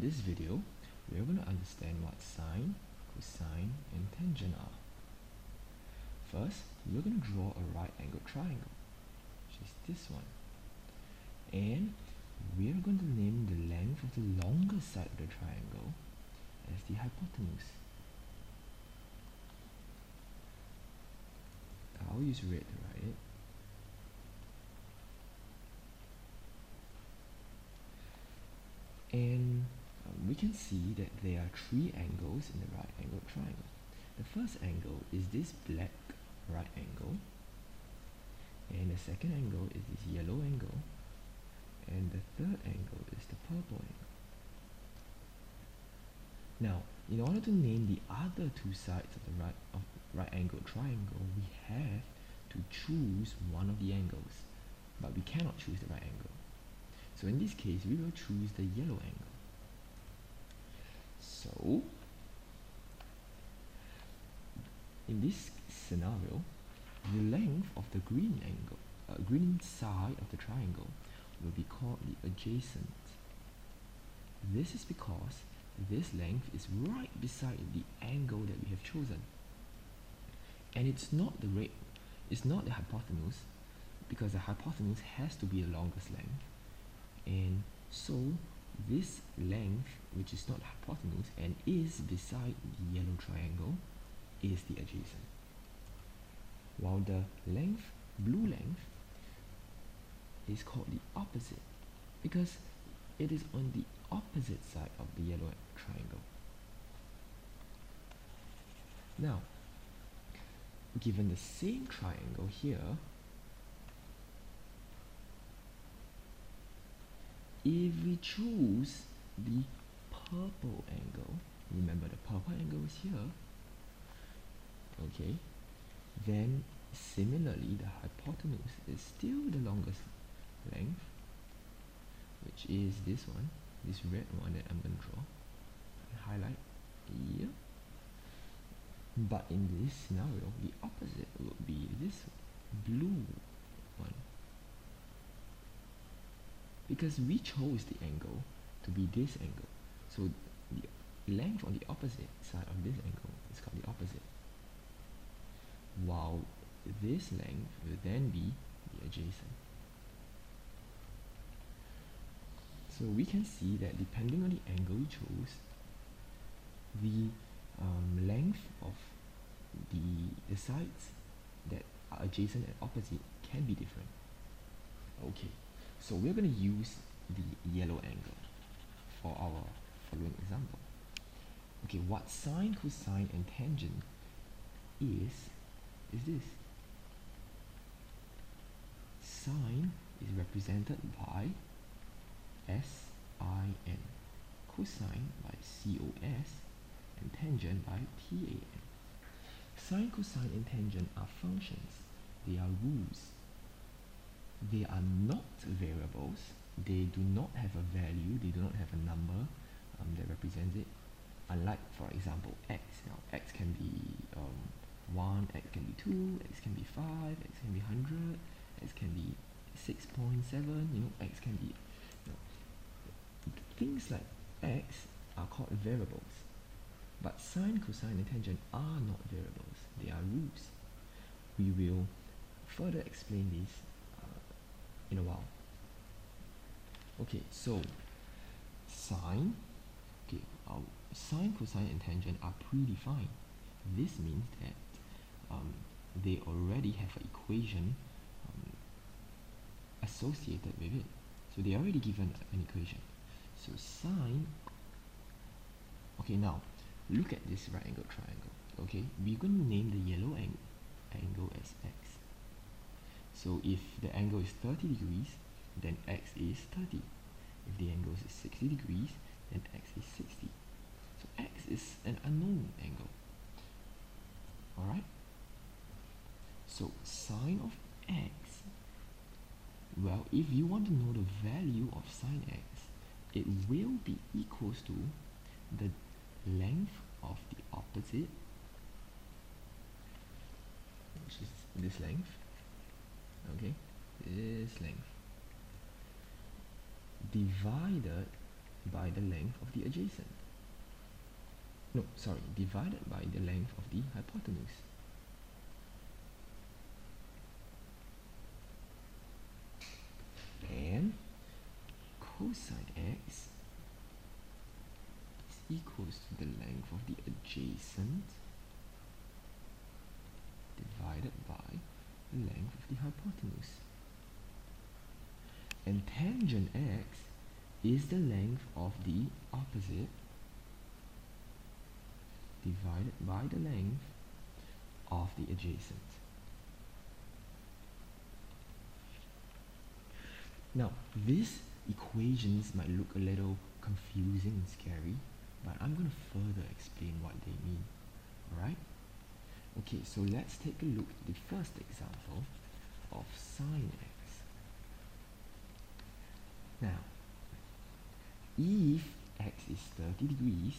this video, we're going to understand what sine, cosine, and tangent are. First, we're going to draw a right-angled triangle, which is this one. And we're going to name the length of the longer side of the triangle as the hypotenuse. I'll use red to write it. And we can see that there are three angles in the right angle triangle. The first angle is this black right angle, and the second angle is this yellow angle, and the third angle is the purple angle. Now, in order to name the other two sides of the right angle triangle, we have to choose one of the angles, but we cannot choose the right angle. So in this case, we will choose the yellow angle. So, in this scenario, the length of the green side of the triangle will be called the adjacent. This is because this length is right beside the angle that we have chosen. And it's not the hypotenuse, because the hypotenuse has to be the longest length. And so this length, which is not hypotenuse and is beside the yellow triangle, is the adjacent. While the length, blue length, is called the opposite, because it is on the opposite side of the yellow triangle. Now, given the same triangle here, if we choose the purple angle, remember the purple angle is here, okay, then similarly the hypotenuse is still the longest length, which is this one, this red one that I'm going to draw and highlight here. But in this scenario, the opposite would be this blue one, because we chose the angle to be this angle. So the length on the opposite side of this angle is called the opposite, while this length will then be the adjacent. So we can see that depending on the angle we chose, the length of the sides that are adjacent and opposite can be different. Okay, so we're going to use the yellow angle for our following example. Okay, what sine, cosine, and tangent is this. Sine is represented by S-I-N, cosine by C-O-S, and tangent by T-A-N. Sine, cosine, and tangent are functions. They are rules. They are not variables. They do not have a value. They do not have a number that represents it. Unlike, for example, x. Now, x can be 1, x can be 2, x can be 5, x can be 100, x can be 6.7. X can be. Things like x are called variables. But sine, cosine, and tangent are not variables. They are rules. We will further explain this in a while. Okay, so sine, our sine, cosine, and tangent are predefined. This means that they already have an equation associated with it. So they are already given an equation. So sine, okay, now look at this right angle triangle. Okay, we're going to name the yellow angle as x. So if the angle is 30 degrees, then x is 30. If the angle is 60 degrees, then x is 60. So x is an unknown angle. Alright? So sine of x, well, if you want to know the value of sine x, it will be equals to the length of the opposite, which is this length, okay, this length, divided by the length of the adjacent. No, sorry, divided by the length of the hypotenuse. And cosine x is equals to the length of the adjacent divided by the length of the hypotenuse. And tangent x is the length of the opposite divided by the length of the adjacent. Now, these equations might look a little confusing and scary, but I'm going to further explain what they mean. Alright? Okay, so let's take a look at the first example of sine x. Now, if x is 30 degrees,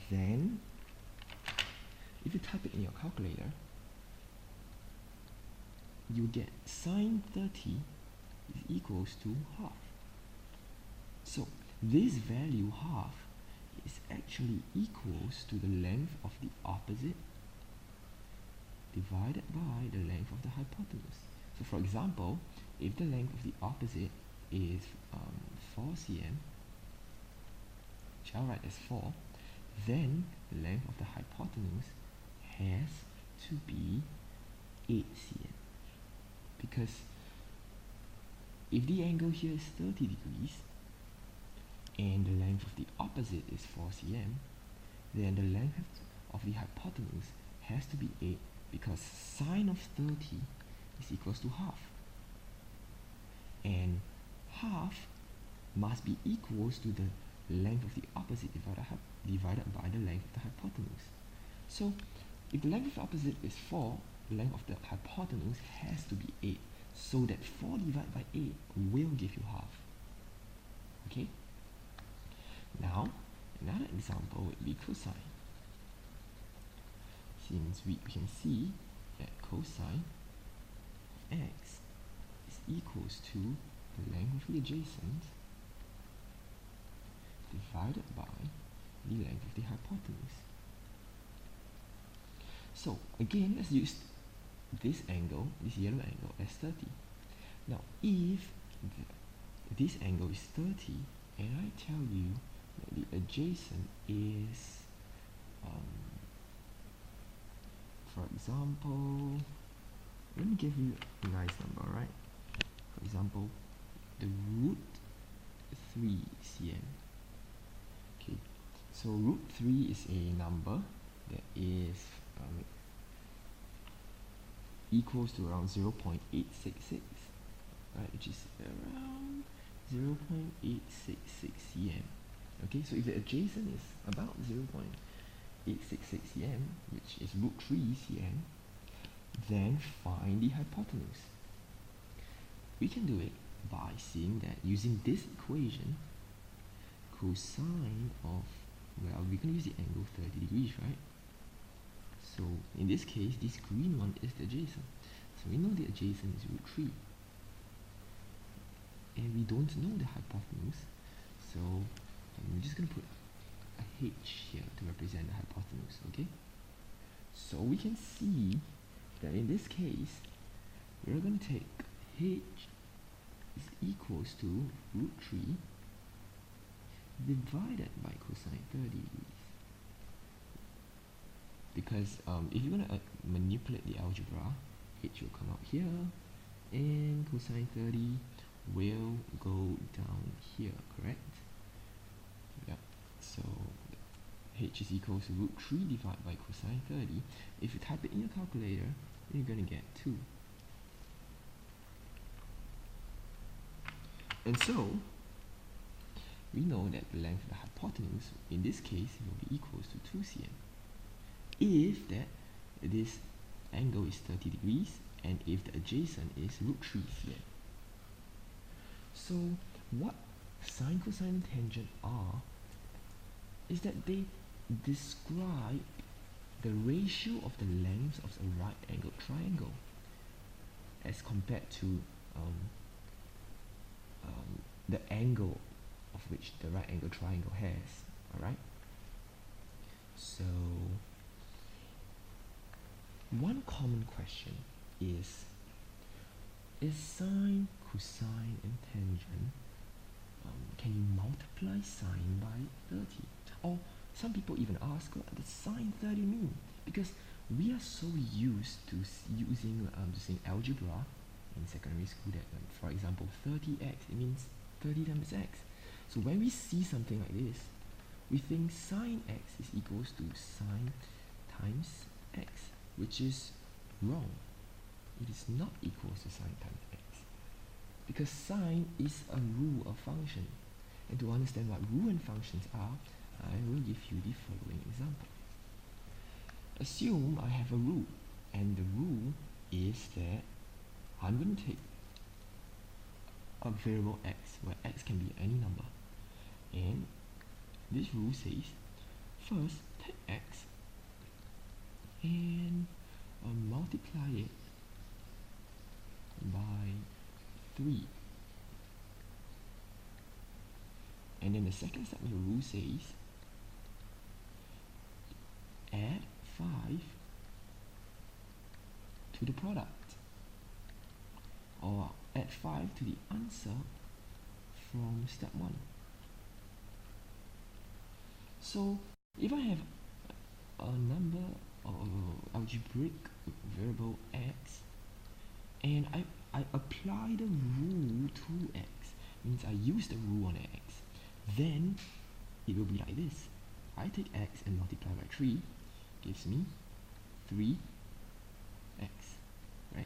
then if you type it in your calculator, you get sine 30 is equals to half. So this value half is actually equals to the length of the opposite divided by the length of the hypotenuse. So for example, if the length of the opposite is 4 cm, which I'll write as 4, then the length of the hypotenuse has to be 8 cm. Because if the angle here is 30 degrees and the length of the opposite is 4 cm, then the length of the hypotenuse has to be 8, because sine of 30 is equals to half. And half must be equals to the length of the opposite divided by the length of the hypotenuse. So if the length of the opposite is 4, the length of the hypotenuse has to be 8. So that 4 divided by 8 will give you half. Okay? Now, another example would be cosine. Since we can see that cosine x is equals to the length of the adjacent divided by the length of the hypotenuse. So again, let's use this angle, this yellow angle, as 30. Now if this angle is 30 and I tell you that the adjacent is for example, let me give you a nice number, right? For example, the root 3 cm. Okay, so root 3 is a number that is equals to around 0.866, right, which is around 0.866 cm. Okay, so if the adjacent is about 0.866 cm, which is root 3 cm, then find the hypotenuse. We can do it by seeing that using this equation, cosine of, well, we're going to use the angle 30 degrees, right? So in this case, this green one is the adjacent. So we know the adjacent is root 3. And we don't know the hypotenuse. So we're just going to put a h here to represent the hypotenuse, okay? So we can see that in this case, we're going to take h is equals to root 3 divided by cosine 30 degrees. Because if you're going to manipulate the algebra, h will come out here and cosine 30 will go down here, correct? Yep. So h is equals to root 3 divided by cosine 30. If you type it in your calculator, you're going to get 2. And so we know that the length of the hypotenuse in this case will be equals to 2 cm. If that this angle is 30 degrees and if the adjacent is root 3 cm. So what sine, cosine and tangent are is that they describe the ratio of the lengths of a right angled triangle as compared to the angle of which the right angle triangle has. Alright? So one common question is sine, cosine, and tangent, can you multiply sine by 30? Or some people even ask, what does sine 30 mean? Because we are so used to using algebra in secondary school that, for example, 30x, it means 30 times x. So when we see something like this, we think sine x is equals to sine times x, which is wrong. It is not equal to sine times x, because sine is a rule of function. And to understand what rule and functions are, I will give you the following example. Assume I have a rule, and the rule is that I'm going to take a variable x, where x can be any number, and this rule says first take x and multiply it by 3, and then the second step of the rule says add 5 to the product, or add 5 to the answer from step 1. So if I have a number or algebraic variable x, and I apply the rule to x, means I use the rule on x, then it will be like this. I take x and multiply by 3, gives me 3x, right?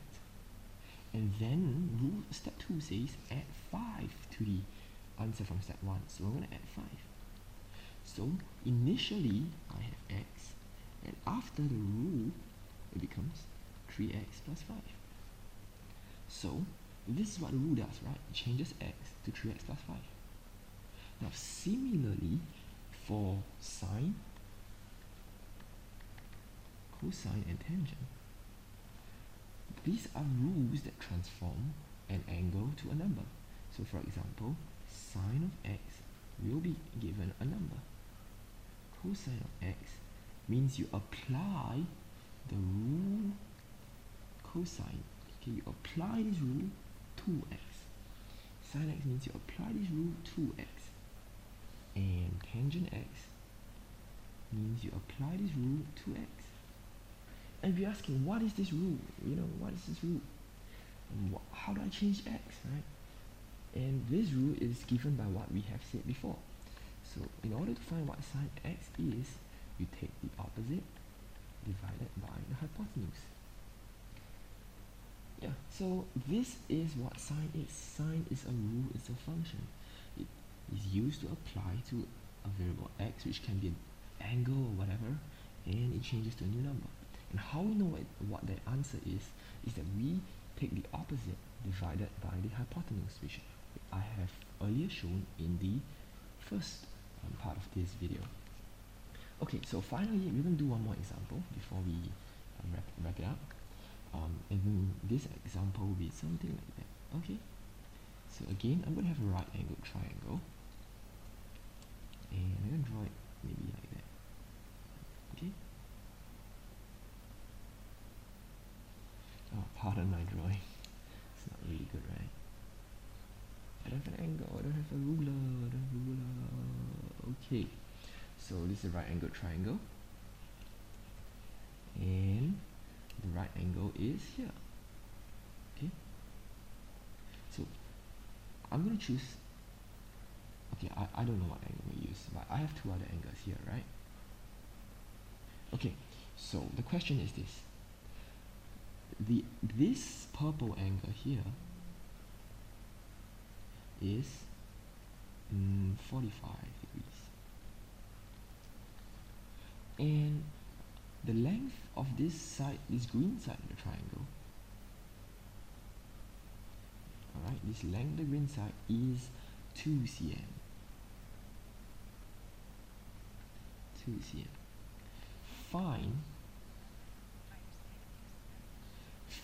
And then rule step 2 says add 5 to the answer from step 1, so I'm going to add 5. So initially I have x, and after the rule it becomes 3x plus 5. So this is what the rule does, right? It changes x to 3x plus 5. Now similarly, for sine, cosine, and tangent, these are rules that transform an angle to a number. So for example, sine of x will be given a number. Cosine of x means you apply the rule cosine. Okay, you apply this rule to x. Sine x means you apply this rule to x. And tangent x means you apply this rule to x. And if you're asking, what is this rule? What is this rule? And how do I change x, right? And this rule is given by what we have said before. So in order to find what sine x is, you take the opposite divided by the hypotenuse. Yeah, so this is what sine is. Sine is a rule, it's a function. It is used to apply to a variable x, which can be an angle or whatever, and it changes to a new number. And how we know what the answer is that we take the opposite divided by the hypotenuse, which I have earlier shown in the first part of this video. Okay, so finally we're going to do one more example before we wrap it up. And this example will be something like that. Okay, so again I'm going to have a right angled triangle, and I'm going to draw it maybe like that. Okay. Oh, pardon my drawing. It's not really good, right? I don't have an angle, I don't have a ruler, Okay, so this is a right angled triangle, and the right angle is here. Okay, so I'm going to choose, okay, I don't know what angle we use, but I have two other angles here, right? Okay, so the question is this. This purple angle here is 45 degrees, and the length of this side, this green side of the triangle, alright, this length of the green side is 2 cm. 2 cm.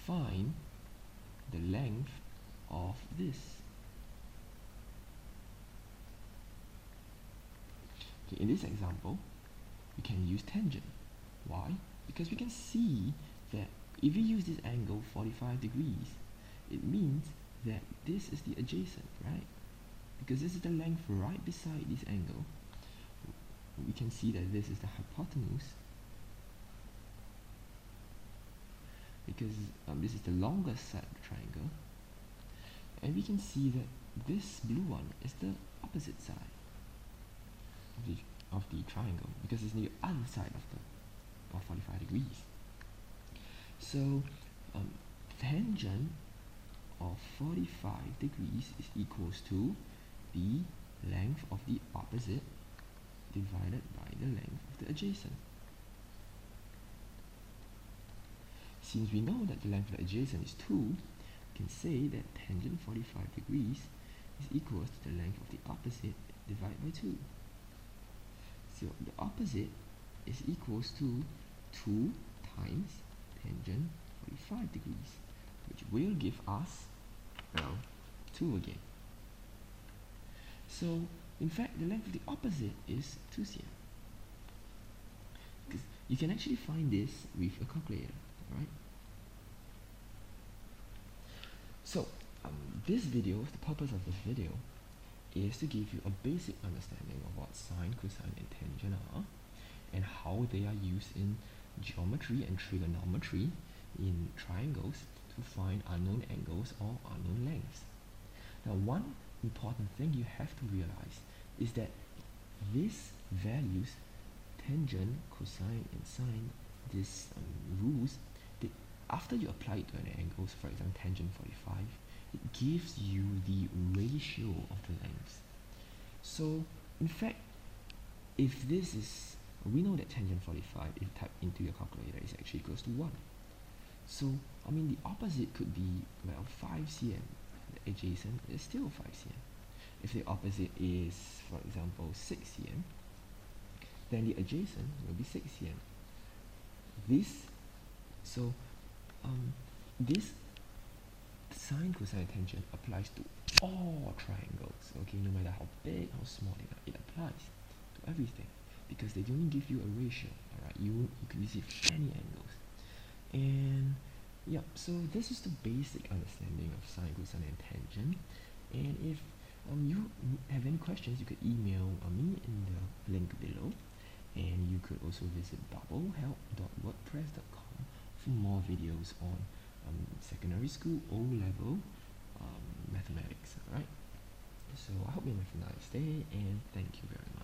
Find the length of this. Okay, in this example, we can use tangent. Why? Because we can see that if you use this angle 45 degrees, it means that this is the adjacent, right? Because this is the length right beside this angle. We can see that this is the hypotenuse, because this is the longest side of the triangle, and we can see that this blue one is the opposite side of the triangle, because it's the other side of 45 degrees. So tangent of 45 degrees is equals to the length of the opposite divided by the length of the adjacent. Since we know that the length of the adjacent is 2, we can say that tangent 45 degrees is equals to the length of the opposite divided by 2. So the opposite is equals to 2 times tangent 45 degrees, which will give us, well, 2 again. So in fact, the length of the opposite is 2 cm. Because you can actually find this with a calculator, right? So this video, the purpose of this video is to give you a basic understanding of what sine, cosine, and tangent are, and how they are used in geometry and trigonometry in triangles to find unknown angles or unknown lengths. Now, one important thing you have to realize is that these values, tangent, cosine, and sine, these rules, after you apply it to an angle, so for example tangent 45, it gives you the ratio of the lengths. So in fact, if this is, we know that tangent 45, if typed into your calculator, is actually equals to 1. So I mean the opposite could be, well, 5 cm. The adjacent is still 5 cm. If the opposite is, for example, 6 cm, then the adjacent will be 6 cm. This sine, cosine, tangent applies to all triangles, okay, no matter how big, how small they are, it applies to everything, because they only give you a ratio, alright, you can use it for any angles. And yeah, so this is the basic understanding of sine, cosine, and tangent. And if you have any questions, you could email me in the link below, and you could also visit bubblehelp.wordpress.com for more videos on secondary school O-level mathematics. Alright, so I hope you have a nice day, and thank you very much.